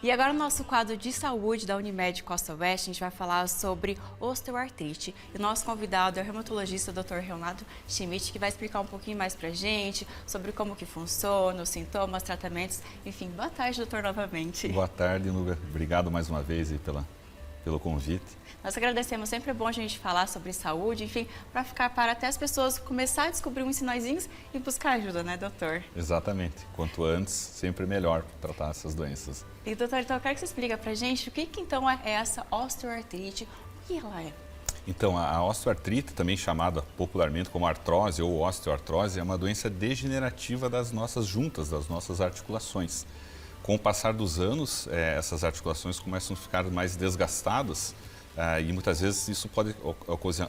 E agora no nosso quadro de saúde da Unimed Costa Oeste, a gente vai falar sobre osteoartrite. E o nosso convidado é o reumatologista Dr. Renato Schmidt, que vai explicar um pouquinho mais pra gente sobre como que funciona, os sintomas, tratamentos, enfim. Boa tarde, doutor, novamente. Boa tarde, Nuga. Obrigado mais uma vez aí pelo convite. Nós agradecemos, sempre é bom a gente falar sobre saúde, enfim, para até as pessoas começarem a descobrir uns sinaizinhos e buscar ajuda, né, doutor? Exatamente. Quanto antes, sempre melhor para tratar essas doenças. E, doutor, então eu quero que você explique pra gente o que então é essa osteoartrite, o que ela é? Então, a osteoartrite, também chamada popularmente como artrose ou osteoartrose, é uma doença degenerativa das nossas juntas, das nossas articulações. Com o passar dos anos, essas articulações começam a ficar mais desgastadas e muitas vezes isso pode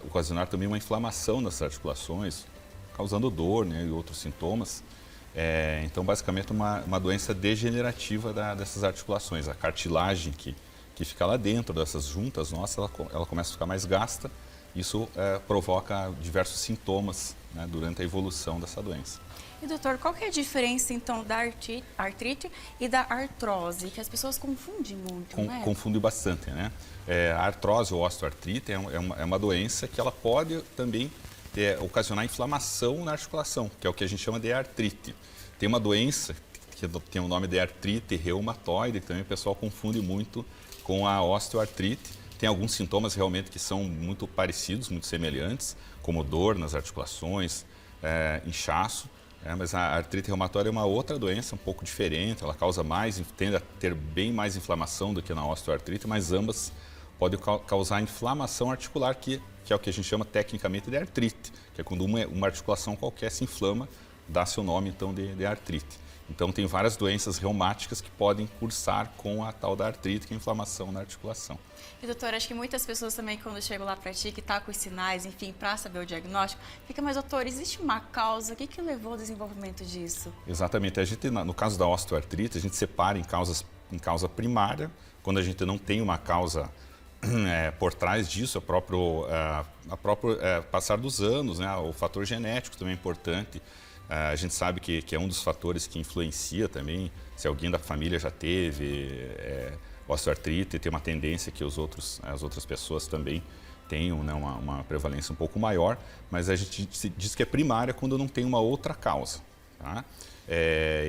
ocasionar também uma inflamação nas articulações, causando dor, né, e outros sintomas. Então, basicamente, uma doença degenerativa dessas articulações. A cartilagem que fica lá dentro dessas juntas nossas, ela começa a ficar mais gasta. Isso provoca diversos sintomas, né, durante a evolução dessa doença. E, doutor, qual que é a diferença, então, da artrite e da artrose? Que as pessoas confundem muito, né? Confundem bastante, né? A artrose ou osteoartrite é uma doença que ela pode também ocasionar inflamação na articulação, que é o que a gente chama de artrite. Tem uma doença que tem o nome de artrite reumatoide, que também o pessoal confunde muito com a osteoartrite. Tem alguns sintomas realmente que são muito parecidos, muito semelhantes, como dor nas articulações, inchaço. Mas a artrite reumatoide é uma outra doença um pouco diferente, ela tende a ter bem mais inflamação do que na osteoartrite, mas ambas podem causar inflamação articular, que é o que a gente chama tecnicamente de artrite, que é quando uma articulação qualquer se inflama, dá seu nome então de artrite. Então tem várias doenças reumáticas que podem cursar com a tal da artrite, que é a inflamação na articulação. E, doutor, acho que muitas pessoas também, quando chegam lá para ti, que tá com os sinais, enfim, para saber o diagnóstico, fica, mas, doutor, existe uma causa? O que levou ao desenvolvimento disso? Exatamente. A gente, no caso da osteoartrite, a gente separa em causa primária, quando a gente não tem uma causa por trás disso, a próprio passar dos anos, né, o fator genético também é importante. A gente sabe que é um dos fatores que influencia também, se alguém da família já teve osteoartrite, tem uma tendência que as outras pessoas também tenham, né, uma prevalência um pouco maior, mas a gente diz que é primária quando não tem uma outra causa. Tá?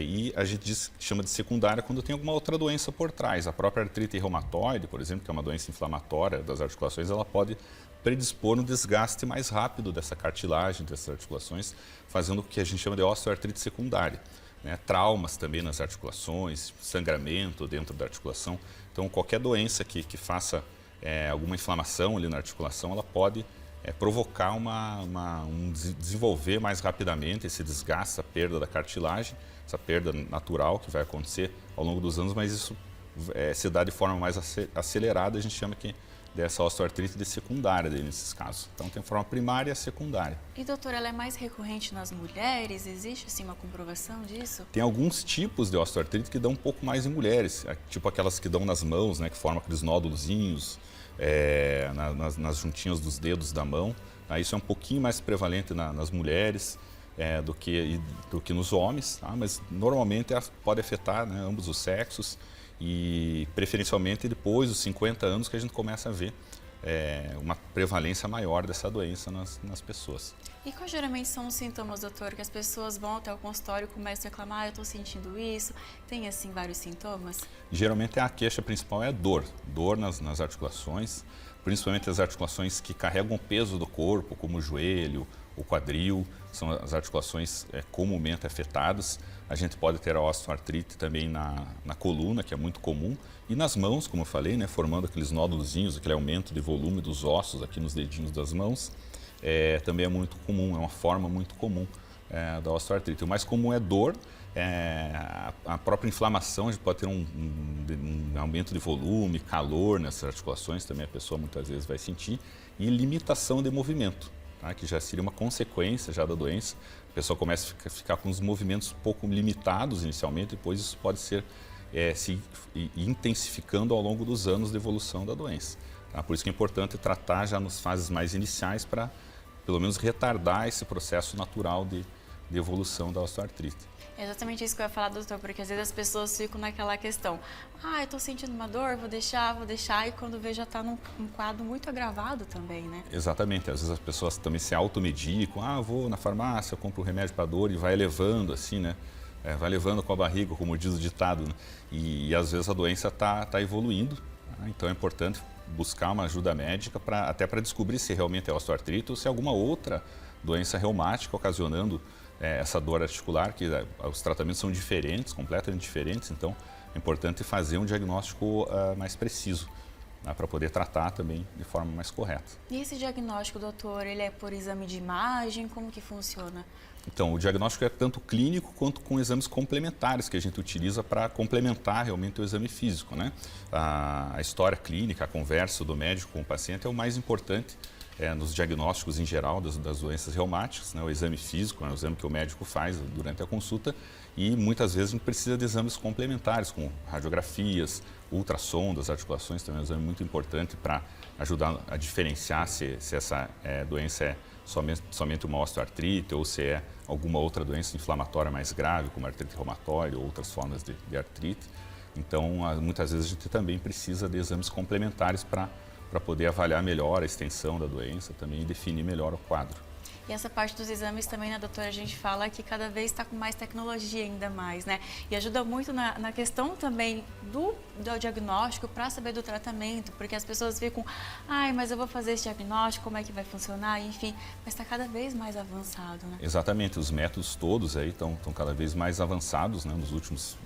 E a gente chama de secundária quando tem alguma outra doença por trás. A própria artrite reumatoide, por exemplo, que é uma doença inflamatória das articulações, ela pode predispor um desgaste mais rápido dessa cartilagem, dessas articulações, fazendo o que a gente chama de osteoartrite secundária. Né? Traumas também nas articulações, sangramento dentro da articulação. Então, qualquer doença que faça alguma inflamação ali na articulação, ela pode provocar desenvolver mais rapidamente esse desgaste, a perda da cartilagem, essa perda natural que vai acontecer ao longo dos anos, mas isso se dá de forma mais acelerada, a gente chama dessa osteoartrite de secundária nesses casos. Então tem forma primária e secundária. E, doutor, ela é mais recorrente nas mulheres? Existe, assim, uma comprovação disso? Tem alguns tipos de osteoartrite que dão um pouco mais em mulheres, tipo aquelas que dão nas mãos, né, que formam aqueles nódulozinhos nas juntinhas dos dedos da mão. Isso é um pouquinho mais prevalente nas mulheres do que nos homens, tá? Mas normalmente pode afetar, né, ambos os sexos e preferencialmente depois dos 50 anos que a gente começa a ver uma prevalência maior dessa doença nas pessoas. E quais geralmente são os sintomas, doutor, que as pessoas vão até o consultório e começam a reclamar, eu estou sentindo isso, tem assim vários sintomas? Geralmente a queixa principal é a dor nas articulações, principalmente as articulações que carregam o peso do corpo, como o joelho, o quadril, são as articulações comumente afetadas. A gente pode ter a osteoartrite também na coluna, que é muito comum, e nas mãos, como eu falei, né, formando aqueles nódulozinhos, aquele aumento de volume dos ossos aqui nos dedinhos das mãos, também é muito comum, é uma forma muito comum da osteoartrite. O mais comum é dor, a própria inflamação, a gente pode ter um aumento de volume, calor nessas articulações, também a pessoa muitas vezes vai sentir, e limitação de movimento, tá? Que já seria uma consequência já da doença. A pessoa começa a ficar com os movimentos um pouco limitados inicialmente, depois isso pode ser se intensificando ao longo dos anos de evolução da doença. Tá? Por isso que é importante tratar já nas fases mais iniciais para, pelo menos, retardar esse processo natural de evolução da osteoartrite. É exatamente isso que eu ia falar, doutor, porque às vezes as pessoas ficam naquela questão, eu tô sentindo uma dor, vou deixar, e quando vê já tá num quadro muito agravado também, né? Exatamente, às vezes as pessoas também se automedicam, eu vou na farmácia, eu compro um remédio para dor e vai levando assim, né? Vai levando com a barriga, como diz o ditado, né? E às vezes a doença tá evoluindo, né? Então é importante buscar uma ajuda médica até para descobrir se realmente é osteoartrite ou se é alguma outra doença reumática ocasionando essa dor articular, que os tratamentos são diferentes, completamente diferentes, então é importante fazer um diagnóstico mais preciso, né, para poder tratar também de forma mais correta. E esse diagnóstico, doutor, ele é por exame de imagem? Como que funciona? Então, o diagnóstico é tanto clínico quanto com exames complementares que a gente utiliza para complementar realmente o exame físico, né? A história clínica, a conversa do médico com o paciente é o mais importante nos diagnósticos em geral das doenças reumáticas, né? O exame físico é o exame que o médico faz durante a consulta e muitas vezes a gente precisa de exames complementares, como radiografias, ultrassom das articulações, também é um exame muito importante para ajudar a diferenciar se essa doença é somente uma osteoartrite ou se é alguma outra doença inflamatória mais grave, como artrite reumatoide ou outras formas de artrite. Então, muitas vezes a gente também precisa de exames complementares para poder avaliar melhor a extensão da doença também e definir melhor o quadro. E essa parte dos exames também, né, doutora, a gente fala que cada vez está com mais tecnologia ainda mais, né? E ajuda muito na questão também do diagnóstico para saber do tratamento, porque as pessoas ficam, mas eu vou fazer esse diagnóstico, como é que vai funcionar, enfim, mas está cada vez mais avançado, né? Exatamente, os métodos todos aí estão cada vez mais avançados, né? Nos últimos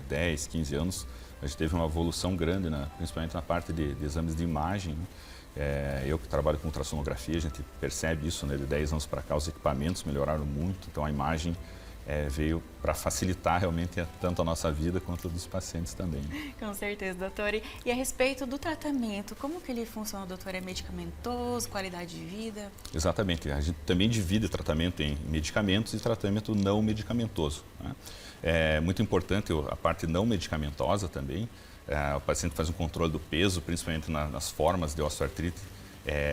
10, 15 anos, a gente teve uma evolução grande, né? Principalmente na parte de exames de imagem, né? Eu que trabalho com ultrassonografia, a gente percebe isso, né? De 10 anos para cá os equipamentos melhoraram muito, então a imagem veio para facilitar realmente tanto a nossa vida quanto a dos pacientes também. Com certeza, doutora. E a respeito do tratamento, como que ele funciona, doutora? É medicamentoso, qualidade de vida? Exatamente, a gente também divide tratamento em medicamentos e tratamento não medicamentoso, né? É muito importante a parte não medicamentosa também. O paciente faz um controle do peso, principalmente nas formas de osteoartrite,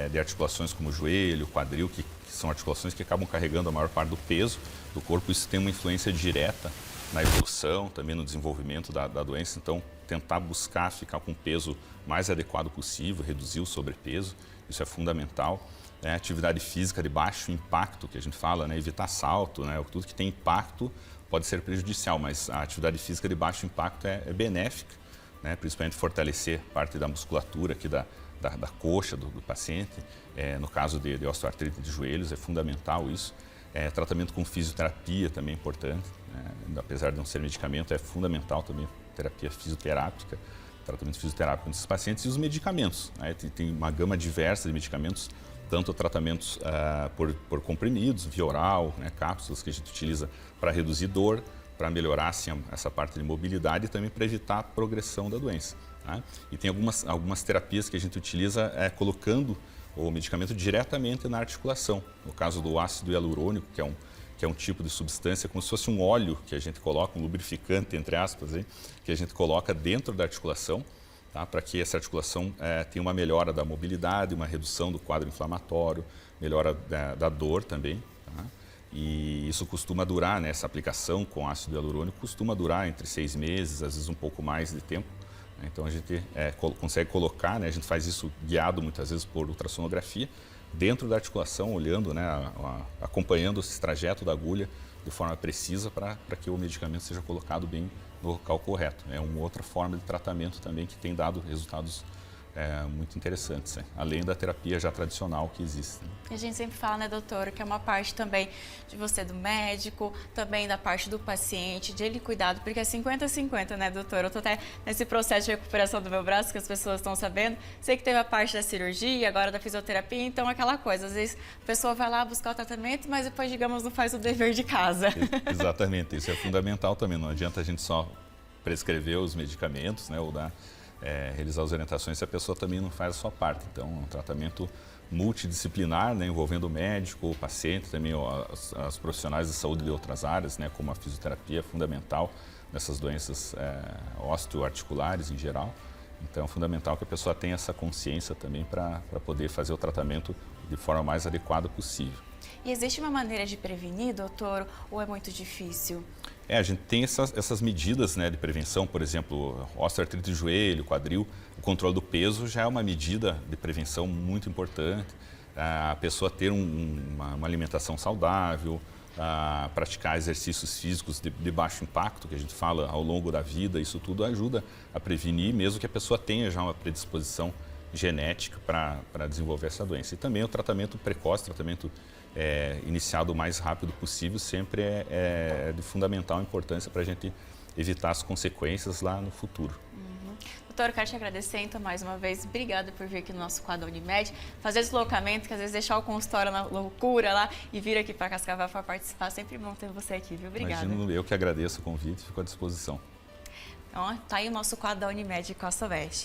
de articulações como o joelho, quadril, que são articulações que acabam carregando a maior parte do peso do corpo. Isso tem uma influência direta na evolução, também no desenvolvimento da doença. Então, tentar buscar ficar com o peso mais adequado possível, reduzir o sobrepeso, isso é fundamental. Atividade física de baixo impacto, que a gente fala, né? Evitar salto, né? Tudo que tem impacto pode ser prejudicial, mas a atividade física de baixo impacto é benéfica, né? Principalmente fortalecer parte da musculatura aqui da coxa do paciente. No caso de osteoartrite de joelhos, é fundamental isso. Tratamento com fisioterapia também é importante, né? Apesar de não ser medicamento, é fundamental também terapia fisioterápica, tratamento fisioterápico nesses pacientes. E os medicamentos, né? Tem uma gama diversa de medicamentos, tanto tratamentos por comprimidos, via oral, né? Cápsulas que a gente utiliza para reduzir dor, para melhorar assim, essa parte de mobilidade e também para evitar a progressão da doença, né? E tem algumas terapias que a gente utiliza colocando o medicamento diretamente na articulação. No caso do ácido hialurônico, que é um tipo de substância, como se fosse um óleo que a gente coloca, um lubrificante, entre aspas, hein, que a gente coloca dentro da articulação, tá? Para que essa articulação tenha uma melhora da mobilidade, uma redução do quadro inflamatório, melhora da dor também, tá? E isso costuma durar, né, essa aplicação com ácido hialurônico costuma durar entre 6 meses, às vezes um pouco mais de tempo. Então a gente consegue colocar, né, a gente faz isso guiado muitas vezes por ultrassonografia, dentro da articulação, olhando, né, acompanhando esse trajeto da agulha de forma precisa para que o medicamento seja colocado bem no local correto. É uma outra forma de tratamento também que tem dado resultados muito interessantes, né? Além da terapia já tradicional que existe, né? E a gente sempre fala, né, doutora, que é uma parte também de você do médico, também da parte do paciente, de ele cuidado, porque é 50-50, né, doutora? Eu tô até nesse processo de recuperação do meu braço, que as pessoas estão sabendo. Sei que teve a parte da cirurgia, agora da fisioterapia, então aquela coisa, às vezes a pessoa vai lá buscar o tratamento, mas depois, digamos, não faz o dever de casa. Exatamente, isso é fundamental também. Não adianta a gente só prescrever os medicamentos, né, ou realizar as orientações se a pessoa também não faz a sua parte. Então, é um tratamento multidisciplinar, né, envolvendo o médico, o paciente, também os profissionais de saúde de outras áreas, né, como a fisioterapia é fundamental nessas doenças osteoarticulares em geral. Então é fundamental que a pessoa tenha essa consciência também para poder fazer o tratamento de forma mais adequada possível. E existe uma maneira de prevenir, doutor, ou é muito difícil? A gente tem essas medidas, né, de prevenção, por exemplo, osteoartrite de joelho, quadril, o controle do peso já é uma medida de prevenção muito importante. A pessoa ter uma alimentação saudável, praticar exercícios físicos de baixo impacto, que a gente fala ao longo da vida, isso tudo ajuda a prevenir, mesmo que a pessoa tenha já uma predisposição genética para desenvolver essa doença. E também o tratamento precoce, tratamento iniciado o mais rápido possível, sempre é de fundamental importância para a gente evitar as consequências lá no futuro. Doutor, eu quero te agradecer, então, mais uma vez. Obrigada por vir aqui no nosso quadro Unimed, fazer deslocamento, que às vezes deixar o consultório na loucura lá e vir aqui para Cascavel para participar. Sempre bom ter você aqui, viu? Obrigada. Imagino, eu que agradeço o convite, fico à disposição. Então, tá aí o nosso quadro da Unimed Costa Oeste.